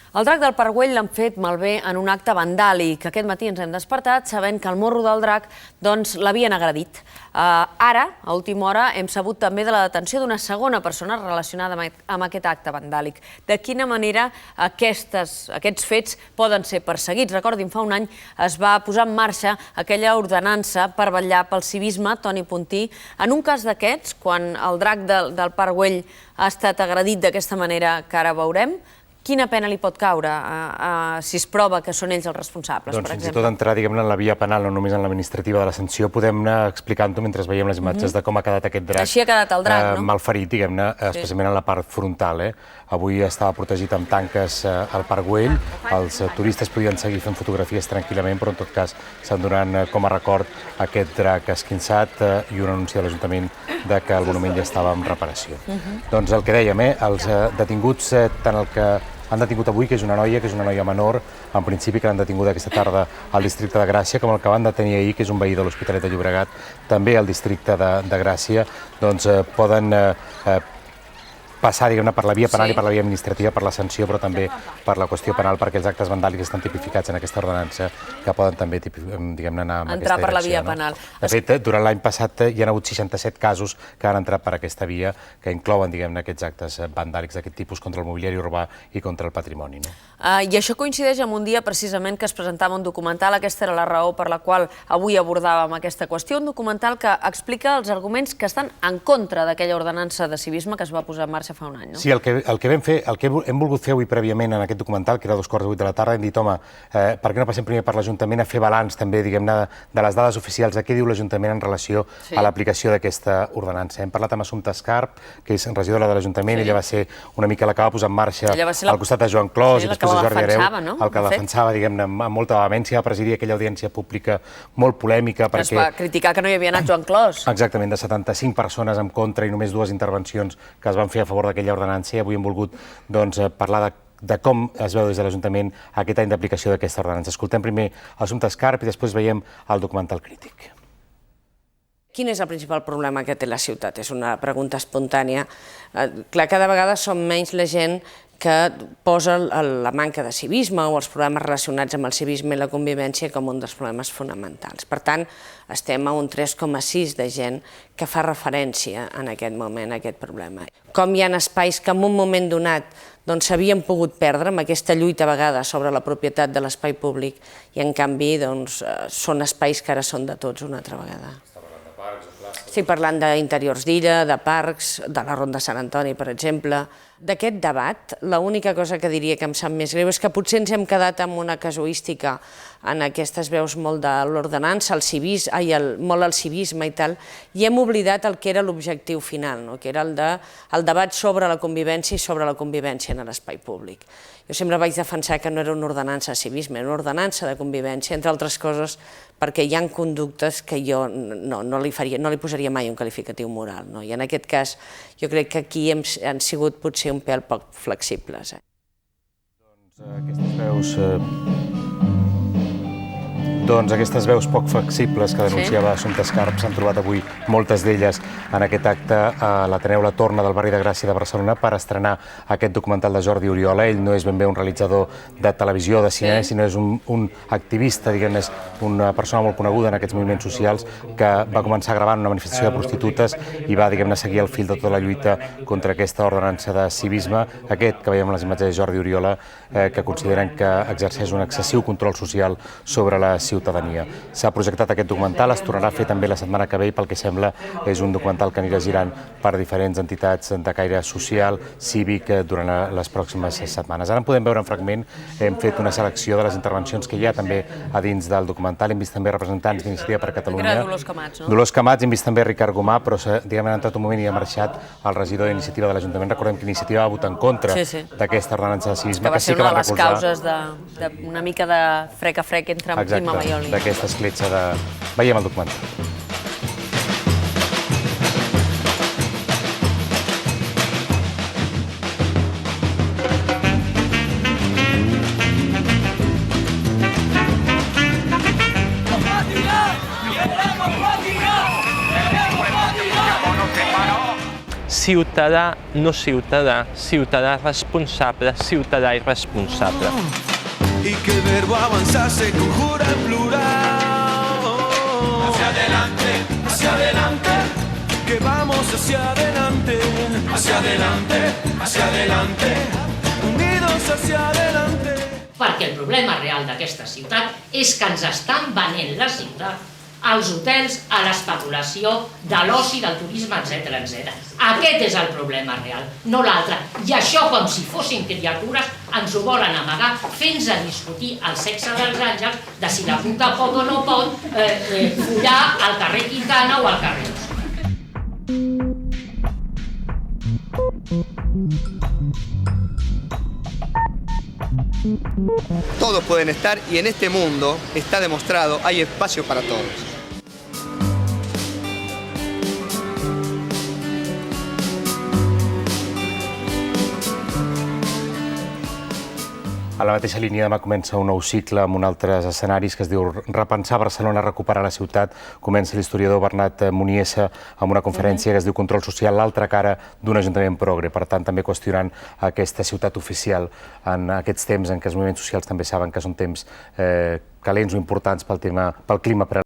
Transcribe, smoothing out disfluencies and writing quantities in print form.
El drac del Parc Güell l'han fet malbé en un acte vandàlic. Aquest matí ens hem despertat sabent que el morro del drac l'havien agredit. Ara, a última hora, hem sabut també de la detenció d'una segona persona relacionada amb aquest acte vandàlic. De quina manera aquests fets poden ser perseguits? Recordin, fa un any es va posar en marxa aquella ordenança per vetllar pel civisme, Toni Puntí. En un cas d'aquests, quan el drac del Parc Güell ha estat agredit d'aquesta manera que ara veurem, quina pena li pot caure si es prova que són ells els responsables, per exemple? Doncs fins i tot entrar, diguem-ne, en la via penal, no només en l'administrativa de la sanció, podem anar explicant-ho mentre veiem les imatges de com ha quedat aquest drac. Així ha quedat el drac, no? Malferit, diguem-ne, especialment en la part frontal. Avui estava protegit amb tanques al Parc Güell. Els turistes podien seguir fent fotografies tranquil·lament, però en tot cas s'han donat com a record aquest drac esquinçat i un anunci de l'Ajuntament que el monument ja estava en reparació. Doncs el que dèiem, els detinguts, tant el que han detingut avui, que és una noia menor, en principi que l'han detingut aquesta tarda al districte de Gràcia, com el que van detenir ahir, que és un veí de l'Hospitalet de Llobregat, també al districte de Gràcia, doncs poden passar, diguem-ne, per la via penal i per la via administrativa, per la sanció, però també per la qüestió penal, perquè els actes vandàlics estan tipificats en aquesta ordenança, que poden també, diguem-ne, anar en aquesta direcció. Entrar per la via penal. De fet, durant l'any passat hi ha hagut 67 casos que han entrat per aquesta via, que inclouen, diguem-ne, aquests actes vandàlics d'aquest tipus contra el mobiliari urbà i contra el patrimoni. I això coincideix amb un dia, precisament, que es presentava un documental. Aquesta era la raó per la qual avui abordàvem aquesta qüestió, un documental que explica els arguments que estan en contra d'aquella ordenança de civisme que es va posar en marxa fa un any, no? Sí, el que vam fer, el que hem volgut fer avui prèviament en aquest documental, que era a 2:45 de la tarda, hem dit, home, per què no passem primer per l'Ajuntament a fer balanç també, diguem-ne, de les dades oficials, de què diu l'Ajuntament en relació a l'aplicació d'aquesta ordenança. Hem parlat amb Assumpta Escarp, que és regidora de l'Ajuntament, ella va ser una mica la que va posar en marxa al costat de Joan Clos i després de Jordi Hereu, el que defensava, diguem-ne, amb molta vehemència, va presidir aquella audiència pública molt polèmica. Es va criticar que no hi havia anat Joan Clos. Exactament, de 75 persones en contra i només 2 intervencions que es van fer a favor d'aquella ordenança, i avui hem volgut parlar de com es veu des de l'Ajuntament aquest any d'aplicació d'aquesta ordenança. Escoltem primer Assumpta Escarp i després veiem el documental crític. Quin és el principal problema que té la ciutat? És una pregunta espontània. Clar, cada vegada som menys la gent que posa la manca de civisme o els problemes relacionats amb el civisme i la convivència com un dels problemes fonamentals. Per tant, estem a un 3,6 de gent que fa referència en aquest moment a aquest problema. Com hi ha espais que en un moment donat s'havien pogut perdre amb aquesta lluita a vegades sobre la propietat de l'espai públic i en canvi són espais que ara són de tots una altra vegada. Estic parlant d'interiors d'Ira, de parcs, de la Ronda Sant Antoni, per exemple. D'aquest debat, l'única cosa que diria que em sap més greu és que potser ens hem quedat amb una casuística en aquestes veus molt de l'ordenança, molt al civisme i tal, i hem oblidat el que era l'objectiu final, que era el debat sobre la convivència i sobre la convivència en l'espai públic. Jo sempre vaig defensar que no era una ordenança de civisme, era una ordenança de convivència, entre altres coses perquè hi ha conductes que jo no li posaria mai un qualificatiu moral. I en aquest cas jo crec que aquí han sigut potser un pèl poc flexibles. Doncs aquestes veus poc flexibles que denunciava Assumpta Escarp s'han trobat avui, moltes d'elles, en aquest acte a l'Ateneu La Torna del barri de Gràcia de Barcelona per estrenar aquest documental de Jordi Oriola. Ell no és ben bé un realitzador de televisió, de cinema, sinó és un activista, diguem-ne, una persona molt coneguda en aquests moviments socials que va començar gravant una manifestació de prostitutes i va, diguem-ne, seguir el fil de tota la lluita contra aquesta ordenança de civisme. Aquest que veiem en les imatges de Jordi Oriola, que consideren que exerceix un excessiu control social sobre la ciutadania. S'ha projectat aquest documental, es tornarà a fer també la setmana que ve i pel que sembla és un documental que anirà girant per diferents entitats de caire social, cívic, durant les pròximes setmanes. Ara en podem veure en fragment, hem fet una selecció de les intervencions que hi ha també a dins del documental, hem vist també representants d'Iniciativa per Catalunya. Era Dolors Camats, no? Dolors Camats, hem vist també Ricard Gomà, però diguem, ha entrat un moment i ha marxat el regidor d'Iniciativa de l'Ajuntament. Recordem que Iniciativa va votar en contra d'aquesta ordenança de civisme, que va ser una de les causes d'una mica de frec a frec entre Quim Maiol. D'aquesta escletxa de... Veiem el documental. ciutadà, no ciutadà, ciutadà responsable, ciutadà irresponsable. Y que el verbo avanzar se conjura en plural. Hacia adelante, que vamos hacia adelante, hacia adelante, unidos hacia adelante. Perquè el problema real d'aquesta ciutat és que ens estan venent la ciutat als hotels, a l'especulació, de l'oci, del turisme, etc. Aquest és el problema real, no l'altre. I això, com si fossin criatures, ens ho volen amagar, fent-nos a discutir el sexe dels àngels de si la puta pot o no pot follar al carrer Quintana o al carrer Osca. Todos pueden estar y en este mundo está demostrado, hay espacio para todos. A la mateixa línia demà comença un nou cicle amb altres escenaris que es diu Repensar Barcelona, recuperar la ciutat. Comença l'historiador Bernat Muniesa amb una conferència que es diu Control social, l'altra cara d'un ajuntament progre. Per tant, també qüestionant aquesta ciutat oficial en aquests temps en què els moviments socials també saben que són temps calents o importants pel clima